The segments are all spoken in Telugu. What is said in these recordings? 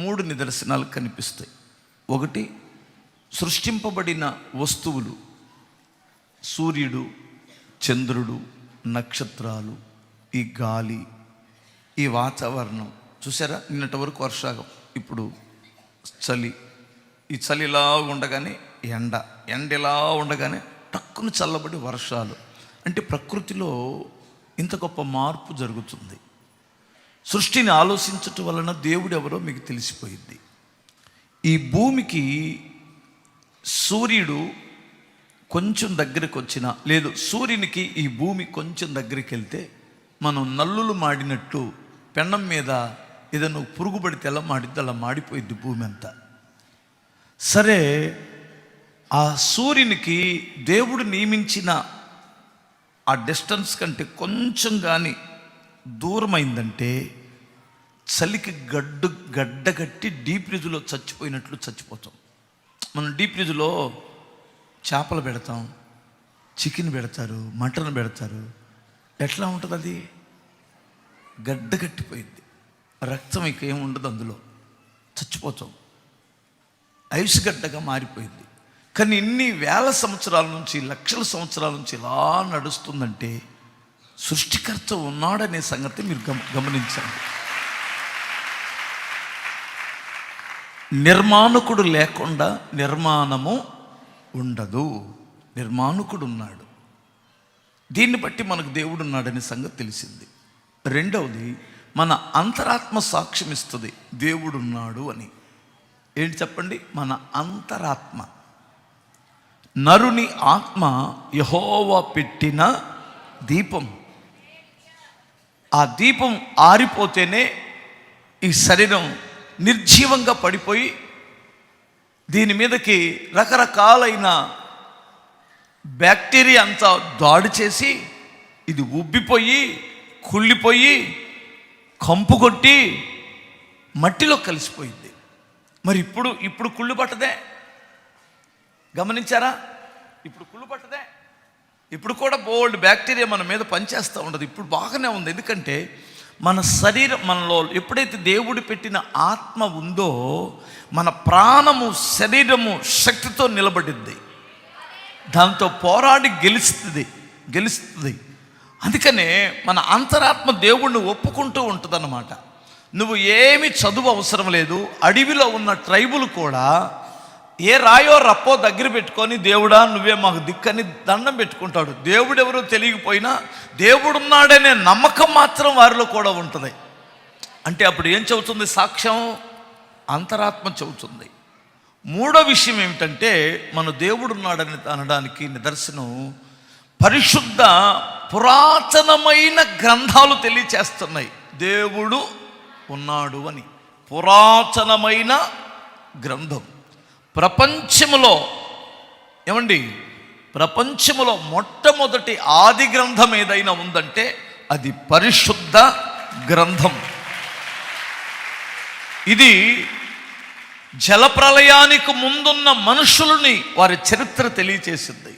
3 నిదర్శనాలు కనిపిస్తాయి. ఒకటి, సృష్టింపబడిన వస్తువులు, సూర్యుడు, చంద్రుడు, నక్షత్రాలు, ఈ గాలి, ఈ వాతావరణం. చూసారా, నిన్నటి వరకు వర్షాలు, ఇప్పుడు చలి. ఈ చలి ఇలా ఉండగానే ఎండ ఇలా ఉండగానే టక్కున చల్లబడి వర్షాలు. అంటే ప్రకృతిలో ఇంత గొప్ప మార్పు జరుగుతుంది. సృష్టిని ఆలోచించటం వలన దేవుడు ఎవరో మీకు తెలిసిపోయింది. ఈ భూమికి సూర్యుడు కొంచెం దగ్గరికి వచ్చినా, లేదు సూర్యునికి ఈ భూమి కొంచెం దగ్గరికి వెళ్తే మనం నల్లులు మాడినట్టు పెన్నం మీద ఏదైనా పురుగు పడితే ఎలా మాడిద్ది అలా మాడిపోయిద్ది భూమి అంతా. సరే, ఆ సూర్యునికి దేవుడు నియమించిన ఆ డిస్టెన్స్ కంటే కొంచెం కానీ దూరమైందంటే చలికి గడ్డగట్టి డీప్ ఫ్రిడ్జ్లో చచ్చిపోయినట్లు చచ్చిపోతాం. మనం డీప్ ఫ్రిడ్జ్లో చేపలు పెడతాం, చికెన్ పెడతారు, మటన్ పెడతారు. ఎట్లా ఉంటుంది? అది గడ్డగట్టిపోయింది, రక్తం ఇక ఏమి ఉండదు, అందులో చచ్చిపోతాం. ఐస్ గడ్డగా మారిపోయింది. కానీ ఇన్ని వేల సంవత్సరాల నుంచి, లక్షల సంవత్సరాల నుంచి ఇలా నడుస్తుందంటే సృష్టికర్త ఉన్నాడనే సంగతి మీరు గమనించండి. నిర్మాణకుడు లేకుండా నిర్మాణము ఉండదు. నిర్మాణకుడు ఉన్నాడు. దీన్ని బట్టి మనకు దేవుడు ఉన్నాడనే సంగతి తెలిసింది. రెండవది, మన అంతరాత్మ సాక్ష్యం ఇస్తుంది దేవుడు ఉన్నాడు అని. ఏంటి చెప్పండి? మన అంతరాత్మ. నరుని ఆత్మ యెహోవా పెట్టిన దీపం. ఆ దీపం ఆరిపోతేనే ఈ శరీరం నిర్జీవంగా పడిపోయి దీని మీదకి రకరకాలైన బ్యాక్టీరియా అంతా దాడి చేసి ఇది ఉబ్బిపోయి, కుళ్ళిపోయి, కంపు కొట్టి మట్టిలో కలిసిపోయింది. మరి ఇప్పుడు కుళ్ళు పట్టదే? గమనించారా? ఇప్పుడు కుళ్ళు పట్టదే? ఇప్పుడు కూడా బోల్డ్ బ్యాక్టీరియా మన మీద పనిచేస్తూ ఉండదు. ఇప్పుడు బాగానే ఉంది. ఎందుకంటే మన శరీరం, మనలో ఎప్పుడైతే దేవుడు పెట్టిన ఆత్మ ఉందో మన ప్రాణము, శరీరము శక్తితో నిలబడింది. దాంతో పోరాడి గెలుస్తుంది. అందుకనే మన అంతరాత్మ దేవుణ్ణి ఒప్పుకుంటూ ఉంటుందన్నమాట. నువ్వు ఏమి చదువు అవసరం లేదు. అడవిలో ఉన్న ట్రైబులు కూడా ఏ రాయో రప్పో దగ్గర పెట్టుకొని, దేవుడా నువ్వే మాకు దిక్కని దండం పెట్టుకుంటాడు. దేవుడు ఎవరో తెలియకపోయినా దేవుడున్నాడనే నమ్మకం మాత్రం వారిలో కూడా ఉంటుంది. అంటే అప్పుడు ఏం చెబుతుంది? సాక్ష్యం అంతరాత్మ చెబుతుంది. మూడో విషయం ఏమిటంటే, మన దేవుడున్నాడని అనడానికి నిదర్శనం పరిశుద్ధ పురాతనమైన గ్రంథాలు తెలియచేస్తున్నాయి దేవుడు ఉన్నాడు అని. పురాతనమైన గ్రంథం. ప్రపంచములో ప్రపంచములో మొట్టమొదటి ఆది గ్రంథం ఏదైనా ఉందంటే అది పరిశుద్ధ గ్రంథం. ఇది జలప్రలయానికి ముందున్న మనుషులని వారి చరిత్ర తెలియచేసింది.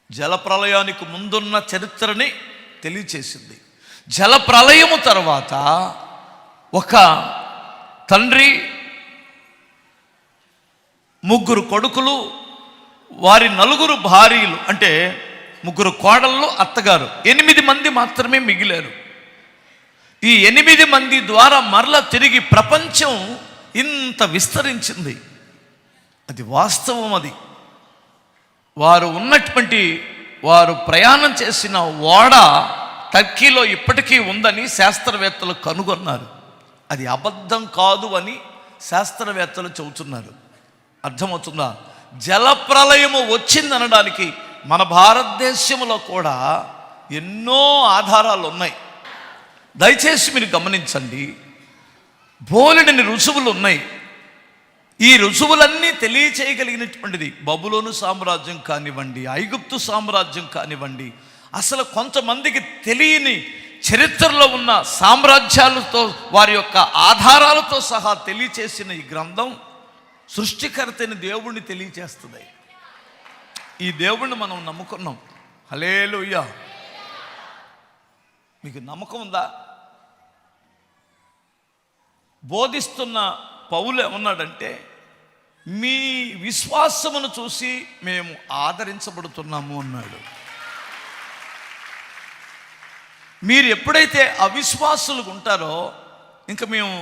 జలప్రలయానికి ముందున్న చరిత్రని తెలియచేసింది. జలప్రలయము తర్వాత ఒక తండ్రి, 3 కొడుకులు, వారి 4 భార్యలు, అంటే 3 కోడళ్ళు, అత్తగారు, 8 మంది మాత్రమే మిగిలారు. ఈ 8 మంది ద్వారా మరలా తిరిగి ప్రపంచం ఇంత విస్తరించింది. అది వాస్తవం. అది వారు ప్రయాణం చేసిన ఓడ టర్కీలో ఇప్పటికీ ఉందని శాస్త్రవేత్తలు కనుగొన్నారు. అది అబద్ధం కాదు అని శాస్త్రవేత్తలు చెబుతున్నారు. అర్థమవుతుందా? జలప్రలయము వచ్చిందనడానికి మన భారతదేశంలో కూడా ఎన్నో ఆధారాలు ఉన్నాయి. దయచేసి మీరు గమనించండి. బోలెడని రుజువులు ఉన్నాయి. ఈ రుజువులన్నీ తెలియచేయగలిగినటువంటిది బబులోను సామ్రాజ్యం కానివ్వండి, ఐగుప్తు సామ్రాజ్యం కానివ్వండి, అసలు కొంతమందికి తెలియని చరిత్రలో ఉన్న సామ్రాజ్యాలతో వారి యొక్క ఆధారాలతో సహా తెలియచేసిన ఈ గ్రంథం సృష్టికర్తని దేవుణ్ణి తెలియచేస్తుంది. ఈ దేవుణ్ణి మనం నమ్ముకున్నాం. హల్లెలూయా. మీకు నమ్మకం ఉందా? బోధిస్తున్న పౌలు ఏమన్నాడంటే, మీ విశ్వాసమును చూసి మేము ఆదరించబడుతున్నాము అన్నాడు. మీరు ఎప్పుడైతే అవిశ్వాసులుగా ఉంటారో ఇంకా మేము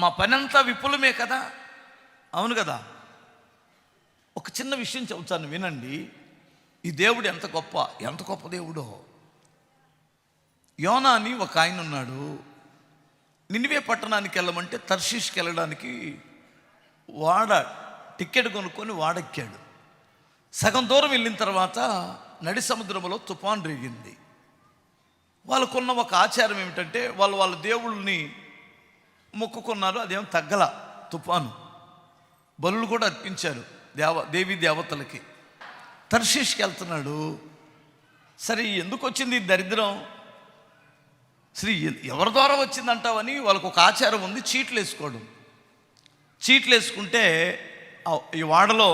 మా పని అంతా విపులమే కదా. అవును కదా. ఒక చిన్న విషయం చెబుతాను వినండి. ఈ దేవుడు ఎంత గొప్ప దేవుడో. యోనా అని ఒక ఆయన ఉన్నాడు. నినివే పట్టణానికి వెళ్ళమంటే తర్షీష్కి వెళ్ళడానికి టికెట్ కొనుక్కొని వాడెక్కాడు. సగం దూరం వెళ్ళిన తర్వాత నడి సముద్రంలో తుఫాన్ రేగింది. వాళ్ళకున్న ఒక ఆచారం ఏమిటంటే వాళ్ళ దేవుళ్ళని మొక్కుకున్నారు. అదేం తగ్గల తుఫాను. బలులు కూడా అర్పించారు దేవీ దేవతలకి. తర్షీష్కి వెళ్తున్నాడు. సరే ఎందుకు వచ్చింది ఈ దరిద్రం, ఎవరి ద్వారా వచ్చిందంటావని వాళ్ళకు ఒక ఆచారం ఉంది, చీట్లు వేసుకోవడం. చీట్లు వేసుకుంటే ఈ వాడలో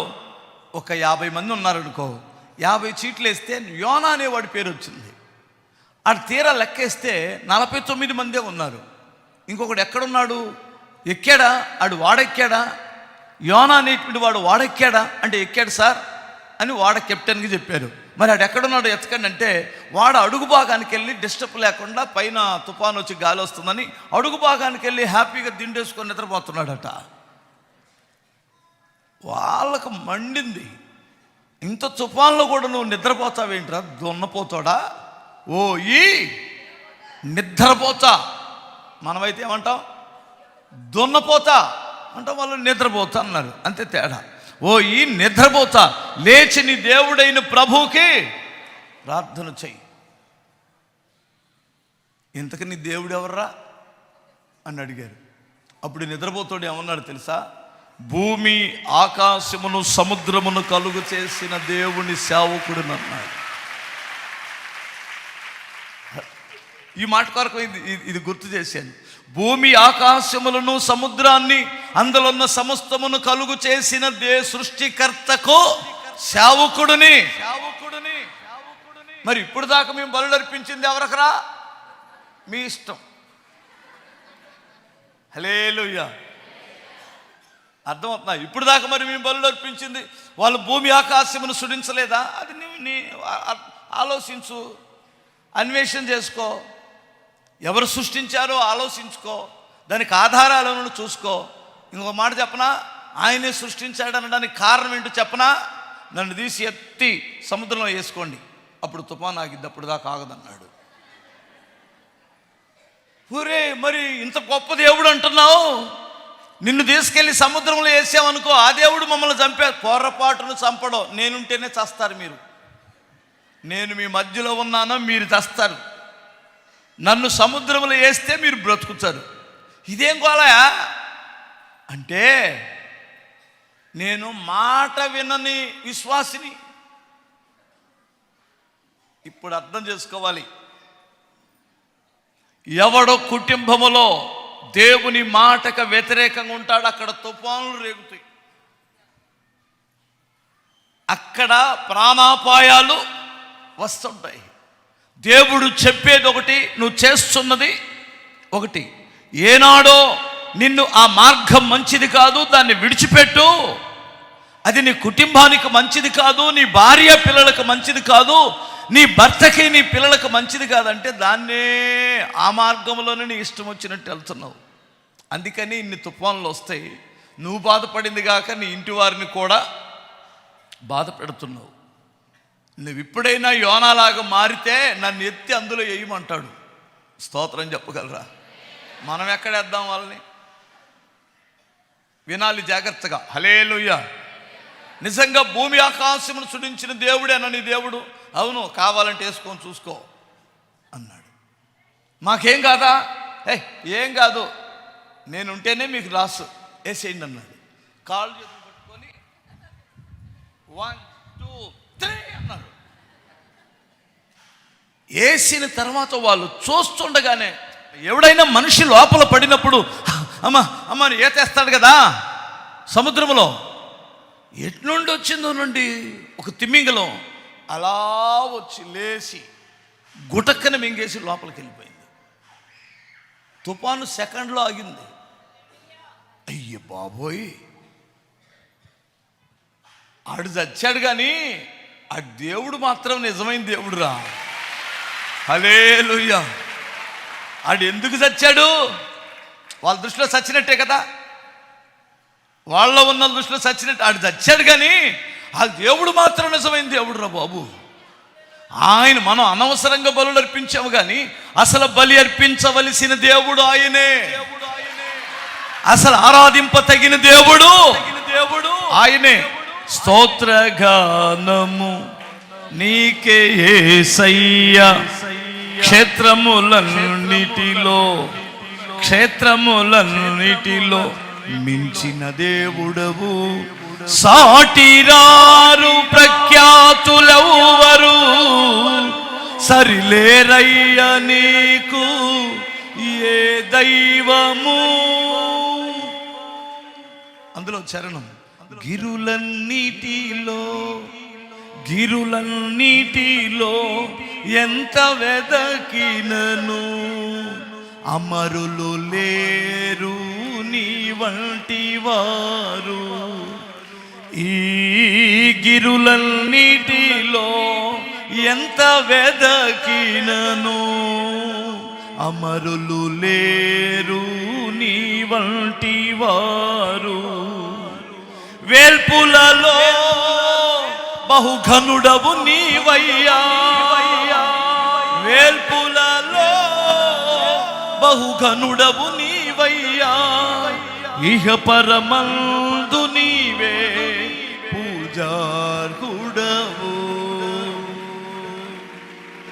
ఒక 50 మంది ఉన్నారనుకో, 50 చీట్లు వేస్తే యోనా అనేవాడి పేరు వచ్చింది. ఆడు తీరా లెక్కేస్తే 49 మందే ఉన్నారు. ఇంకొకడు ఎక్కడున్నాడు, ఎక్కాడా, వాడెక్కాడా, యోనా అనేటువంటి వాడు వాడెక్కాడా అంటే ఎక్కాడు సార్ అని కెప్టెన్కి చెప్పారు. మరి ఆడు ఎక్కడున్నాడు ఎత్తకండి అంటే అడుగు భాగానికి వెళ్ళి డిస్టర్బ్ లేకుండా, పైన తుఫాను వచ్చి గాలి వస్తుందని అడుగు భాగానికి వెళ్ళి హ్యాపీగా దిండేసుకొని నిద్రపోతున్నాడట. వాళ్ళకు మండింది. ఇంత తుఫాన్లో కూడా నువ్వు నిద్రపోతావేంట్రా దున్నపోతాడా, ఓ ఈ నిద్రపోతా. మనమైతే ఏమంటాం, దున్నపోతా అంటాం, వాళ్ళు నిద్రపోతా అన్నారు. అంతే తేడా. ఓ ఈ నిద్రపోతా, లేచి నీ దేవుడైన ప్రభువుకి ప్రార్థన చెయ్యి. ఇంతకు నీ దేవుడు ఎవర్రా అని అడిగారు. అప్పుడు నిద్రపోతాడు ఏమన్నాడు తెలుసా, భూమి ఆకాశమును సముద్రమును కలుగు చేసిన దేవుని సేవకుడు అన్నాడు. ఈ మాట కొరకు ఇది గుర్తు చేశాను. భూమి ఆకాశములను సముద్రాన్ని అందులో ఉన్న సమస్తమును కలుగు చేసిన సృష్టికర్తకు సేవకుడిని. మరి ఇప్పుడు దాకా మేము బలులు అర్పించింది ఎవరికరా, మీ ఇష్టం. హల్లెలూయా. అర్థమవుతుందా? ఇప్పుడు దాకా మరి మేము బలులు అర్పించింది వాళ్ళు భూమి ఆకాశమును సృష్టించలేదా, అది నీ ఆలోచించు, అన్వేషణ చేసుకో. ఎవరు సృష్టించారో ఆలోచించుకో, దానికి ఆధారాలను చూసుకో. ఇంకొక మాట చెప్పనా, ఆయనే సృష్టించాడు అనడానికి కారణం ఏంటో చెప్పనా, నన్ను తీసి ఎత్తి సముద్రంలో వేసుకోండి, అప్పుడు తుఫాన్ ఆగిద్ది, అప్పుడు దాకా ఆగదన్నాడు. ఊరే మరి ఇంత గొప్ప దేవుడు అంటున్నావు, నిన్ను తీసుకెళ్ళి సముద్రంలో వేసామనుకో, ఆ దేవుడు మమ్మల్ని చంపే పొరపాటును చంపడం. నేనుంటేనే చస్తారు మీరు, నేను మీ మధ్యలో ఉన్నానో మీరు చస్తారు. నన్ను సముద్రంలో వేస్తే మీరు బ్రతుకుతారు. ఇదేం గోలయా అంటే, నేను మాట వినని విశ్వాసిని. ఇప్పుడు అర్థం చేసుకోవాలి, ఎవడో కుటుంబములో దేవుని మాటకు వ్యతిరేకంగా ఉంటాడు, అక్కడ తుఫానులు రేగుతాయి, అక్కడ ప్రాణాపాయాలు వస్తుంటాయి. దేవుడు చెప్పేది ఒకటి, నువ్వు చేస్తున్నది ఒకటి. ఏనాడో నిన్ను ఆ మార్గం మంచిది కాదు, దాన్ని విడిచిపెట్టు, అది నీ కుటుంబానికి మంచిది కాదు, నీ భార్య పిల్లలకు మంచిది కాదు, నీ భర్తకి నీ పిల్లలకు మంచిది కాదంటే దాన్నే ఆ మార్గంలోనే నీ ఇష్టం వచ్చినట్టు వెళ్తున్నావు. అందుకని ఇన్ని తుఫాన్లు వస్తాయి. నువ్వు బాధపడింది కాక నీ ఇంటి వారిని కూడా బాధ పెడుతున్నావు. నువ్వు ఇప్పుడైనా యోనాలాగా మారితే నన్ను ఎత్తి అందులో వేయమంటాడు. స్తోత్రం చెప్పగలరా? మనం ఎక్కడేద్దాం వాళ్ళని? వినాలి జాగ్రత్తగా. హల్లెలూయా. నిజంగా భూమి ఆకాశమును సృష్టించిన దేవుడేనని దేవుడు, అవును కావాలంటే వేసుకొని చూసుకో అన్నాడు. మాకేం కాదా, ఏం కాదు, నేనుంటేనే మీకు రాసు, వేసేయండి అన్నాడు. కాళ్ళు చేతులు పట్టుకొని 1 2 3 అన్నాడు. వేసిన తర్వాత వాళ్ళు చూస్తుండగానే, ఎవడైనా మనిషి లోపల పడినప్పుడు అమ్మ ఈతేస్తాడు కదా సముద్రంలో, ఎట్నుండి వచ్చిందో నుండి ఒక తిమింగలం అలా వచ్చి లేచి గుటక్కన మింగేసి లోపలికి వెళ్ళిపోయింది. తుఫాను సెకండ్లో ఆగింది. బాబోయ్, ఆడు చచ్చాడు కానీ ఆ దేవుడు మాత్రం నిజమైన దేవుడురా. హల్లెలూయా. ఆడు ఎందుకు చచ్చాడు? వాళ్ళ దృష్టిలో చచ్చినట్టే కదా, వాళ్ళ ఉన్న దృష్టిలో చచ్చినట్టు. ఆడు చచ్చాడు కానీ ఆ దేవుడు మాత్రం నిజమైన దేవుడు రా బాబు. ఆయన, మనం అనవసరంగా బలులు అర్పించాము కానీ అసలు బలి అర్పించవలసిన దేవుడు ఆయనే. అసలు ఆరాధింప తగిన దేవుడు ఆయనే. స్తోత్రగానము నీకే యేసయ్యా, క్షేత్రములన్నిటిలో మించిన దేవుడవు, సాటిరారు ప్రఖ్యాతులెవ్వరు, సరిలేరయ్య నీకు ఏ దైవము. అందులో చరణం, గిరులన్నిటిలో ఎంత వెదకినను అమరులు లేరు నీ వంటి వారు. ఈ గిరులన్నిటిలో ఎంత వెదకినను అమరులు లేరు నీ వంటి వారు. వేల్పులలో బహుఘనుడవు నీవయ్యా, వేల్పులలో బహుఘనుడవు నీవయ్యా, ఇహ పరమందు నీవే పూజార్హుడవు.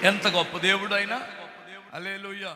ఎంత గొప్ప దేవుడు ఆయన. హల్లెలూయా.